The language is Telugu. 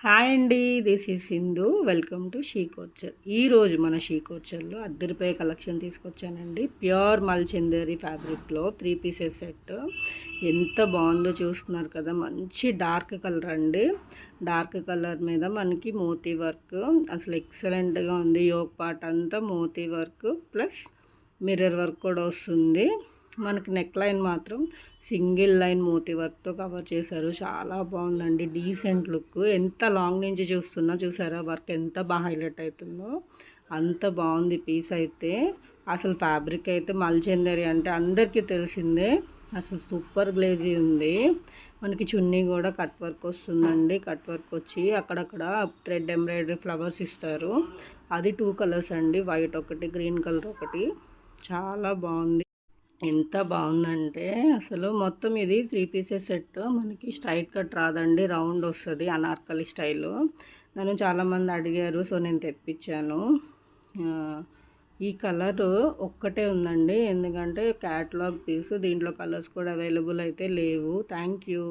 హాయ్ అండి, this is Sindhu. Welcome to she coacher. ఈరోజు మన షీ కోచర్లో అద్దరిపై కలెక్షన్ తీసుకొచ్చానండి. ప్యూర్ మల్చందేరి ఫ్యాబ్రిక్లో 3 పీసెస్ సెట్. ఎంత బాగుందో చూస్తున్నారు కదా, మంచి డార్క్ కలర్ అండి. డార్క్ కలర్ మీద మనకి మోతీ వర్క్ అసలు ఎక్సలెంట్గా ఉంది. యోగ్ పార్ట్ అంతా moti work plus mirror work కూడా వస్తుంది. మనకి neck line single line moti వర్క్తో కవర్ చేశారు. చాలా బాగుందండి, డీసెంట్ లుక్. ఎంత లాంగ్ నుంచి చూస్తున్నా చూసారా, వర్క్ ఎంత బాగా హైలైట్ అవుతుందో అంత బాగుంది పీస్ అయితే. అసలు ఫ్యాబ్రిక్ అయితే మల్చందేరి అంటే అందరికీ తెలిసిందే. అసలు సూపర్ గ్లేజీ ఉంది. మనకి చున్నీ కూడా కట్ వర్క్ వస్తుందండి. కట్ వర్క్ వచ్చి అక్కడక్కడ థ్రెడ్ ఎంబ్రాయిడరీ ఫ్లవర్స్ ఇస్తారు. అది 2 కలర్స్ అండి, వైట్ ఒకటి, గ్రీన్ కలర్ ఒకటి. చాలా బాగుంది. ఎంత బాగుందంటే అసలు మొత్తం ఇది 3 పీసెస్ సెట్. మనకి స్ట్రైట్ కట్ రాదండి, రౌండ్ వస్తుంది అనార్కలి స్టైలు. నన్ను చాలామంది అడిగారు, సో నేను తెప్పించాను. ఈ కలర్ ఒక్కటే ఉందండి, ఎందుకంటే క్యాటలాగ్ పీసు. దీంట్లో కలర్స్ కూడా అవైలబుల్ అయితే లేవు. Thank you.